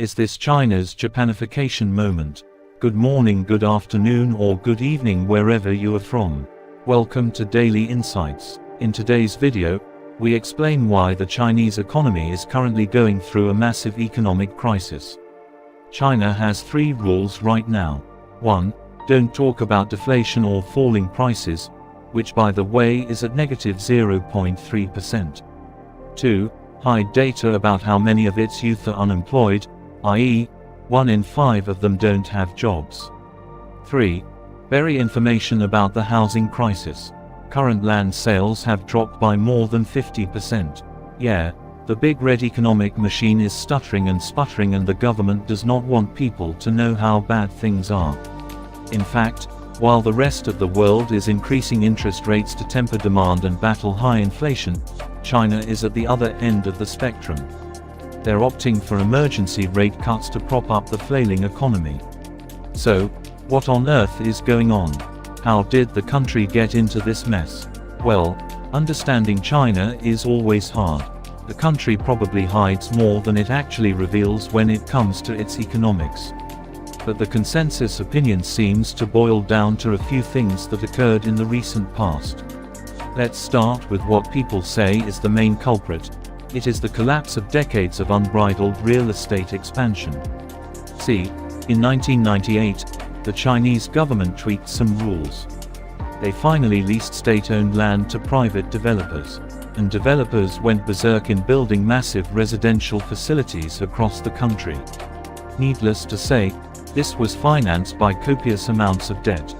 Is this China's Japanification moment? Good morning, good afternoon, or good evening wherever you are from. Welcome to Daily Insights. In today's video, we explain why the Chinese economy is currently going through a massive economic crisis. China has 3 rules right now. 1. Don't talk about deflation or falling prices, which by the way is at negative 0.3%. 2. Hide data about how many of its youth are unemployed, i.e., 1 in 5 of them don't have jobs. 3. Bury information about the housing crisis. Current land sales have dropped by more than 50%. Yeah, the big red economic machine is stuttering and sputtering, and the government does not want people to know how bad things are. In fact, while the rest of the world is increasing interest rates to temper demand and battle high inflation, China is at the other end of the spectrum. They're opting for emergency rate cuts to prop up the flailing economy. So, what on earth is going on? How did the country get into this mess? Well, understanding China is always hard. The country probably hides more than it actually reveals when it comes to its economics. But the consensus opinion seems to boil down to a few things that occurred in the recent past. Let's start with what people say is the main culprit. It is the collapse of decades of unbridled real estate expansion. See, in 1998, the Chinese government tweaked some rules. They finally leased state-owned land to private developers, and developers went berserk in building massive residential facilities across the country. Needless to say, this was financed by copious amounts of debt.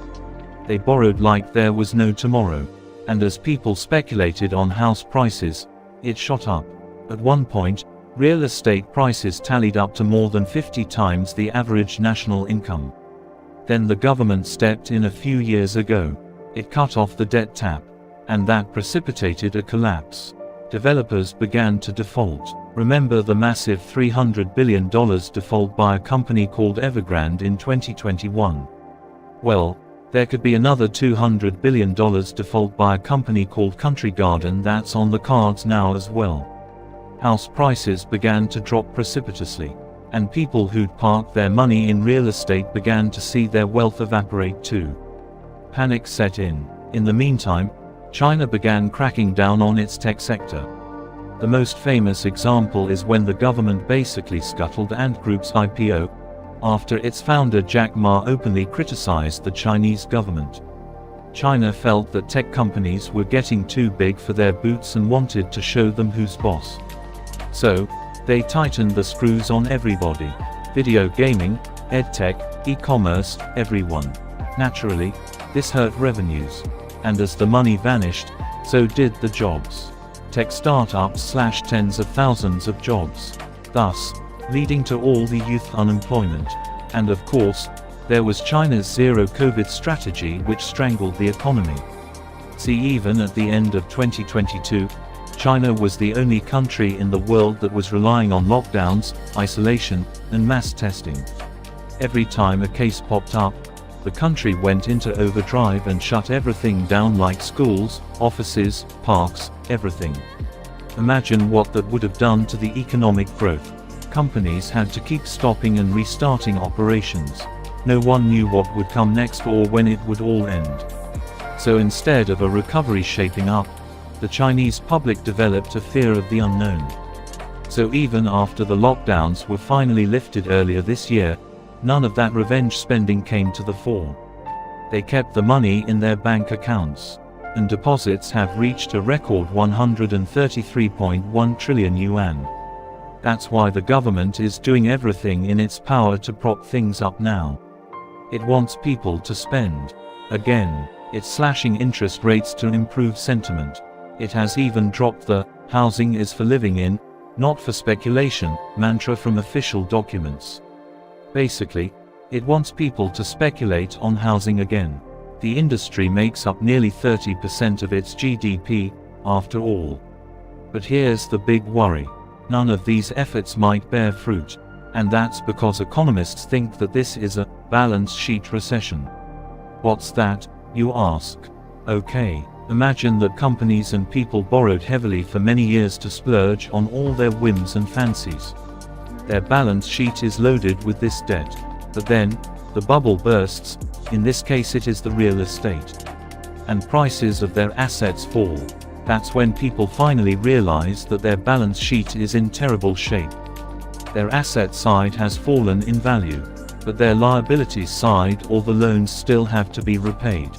They borrowed like there was no tomorrow, and as people speculated on house prices, it shot up. At one point, real estate prices tallied up to more than 50 times the average national income. Then the government stepped in a few years ago. It cut off the debt tap, and that precipitated a collapse. Developers began to default. Remember the massive $300 billion default by a company called Evergrande in 2021? Well, there could be another $200 billion default by a company called Country Garden that's on the cards now as well. House prices began to drop precipitously, and people who'd parked their money in real estate began to see their wealth evaporate too. Panic set in. In the meantime, China began cracking down on its tech sector. The most famous example is when the government basically scuttled Ant Group's IPO, after its founder Jack Ma openly criticized the Chinese government. China felt that tech companies were getting too big for their boots and wanted to show them who's boss. So, they tightened the screws on everybody. Video gaming, edtech, e-commerce, everyone. Naturally, this hurt revenues. And as the money vanished, so did the jobs. Tech startups slashed tens of thousands of jobs, thus leading to all the youth unemployment. And of course, there was China's zero-COVID strategy, which strangled the economy. See, even at the end of 2022, China was the only country in the world that was relying on lockdowns, isolation, and mass testing. Every time a case popped up, the country went into overdrive and shut everything down, like schools, offices, parks, everything. Imagine what that would have done to the economic growth. Companies had to keep stopping and restarting operations. No one knew what would come next or when it would all end. So instead of a recovery shaping up, the Chinese public developed a fear of the unknown. So even after the lockdowns were finally lifted earlier this year, none of that revenge spending came to the fore. They kept the money in their bank accounts, and deposits have reached a record 133.1 trillion yuan. That's why the government is doing everything in its power to prop things up now. It wants people to spend. Again, it's slashing interest rates to improve sentiment. It has even dropped the "housing is for living in, not for speculation" mantra from official documents. Basically, it wants people to speculate on housing again. The industry makes up nearly 30% of its GDP, after all. But here's the big worry. None of these efforts might bear fruit, and that's because economists think that this is a balance sheet recession. What's that, you ask? Okay. Imagine that companies and people borrowed heavily for many years to splurge on all their whims and fancies. Their balance sheet is loaded with this debt. But then, the bubble bursts, in this case it is the real estate. And prices of their assets fall. That's when people finally realize that their balance sheet is in terrible shape. Their asset side has fallen in value, but their liabilities side or the loans still have to be repaid.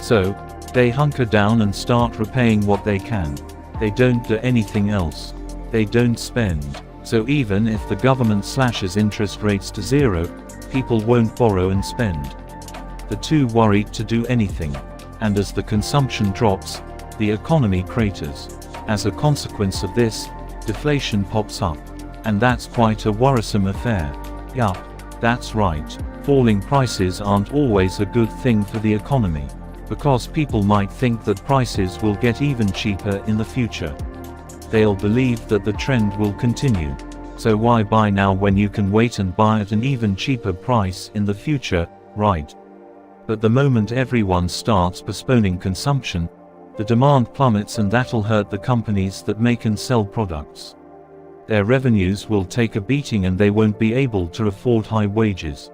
So, they hunker down and start repaying what they can. They don't do anything else. They don't spend. So even if the government slashes interest rates to zero, people won't borrow and spend. They're too worried to do anything. And as the consumption drops, the economy craters. As a consequence of this, deflation pops up. And that's quite a worrisome affair. Yup, that's right. Falling prices aren't always a good thing for the economy. Because people might think that prices will get even cheaper in the future. They'll believe that the trend will continue. So why buy now when you can wait and buy at an even cheaper price in the future, right? But the moment everyone starts postponing consumption, the demand plummets and that'll hurt the companies that make and sell products. Their revenues will take a beating and they won't be able to afford high wages.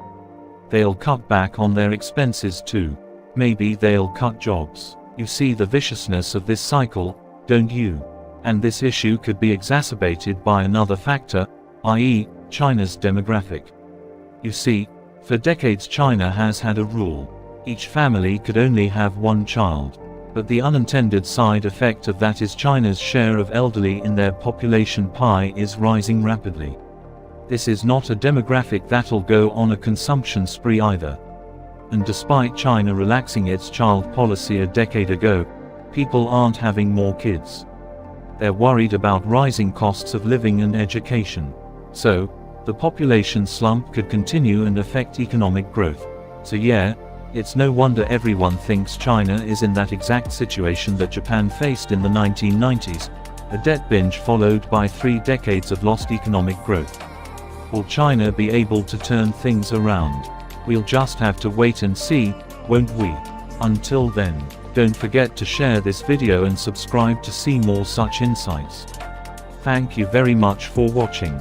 They'll cut back on their expenses too. Maybe they'll cut jobs. You see the viciousness of this cycle, don't you? And this issue could be exacerbated by another factor, i.e., China's demographic. You see, for decades China has had a rule. Each family could only have one child. But the unintended side effect of that is China's share of elderly in their population pie is rising rapidly. This is not a demographic that'll go on a consumption spree either. And despite China relaxing its child policy a decade ago, people aren't having more kids. They're worried about rising costs of living and education. So, the population slump could continue and affect economic growth. So yeah, it's no wonder everyone thinks China is in that exact situation that Japan faced in the 1990s, a debt binge followed by 3 decades of lost economic growth. Will China be able to turn things around? We'll just have to wait and see, won't we? Until then, don't forget to share this video and subscribe to see more such insights. Thank you very much for watching.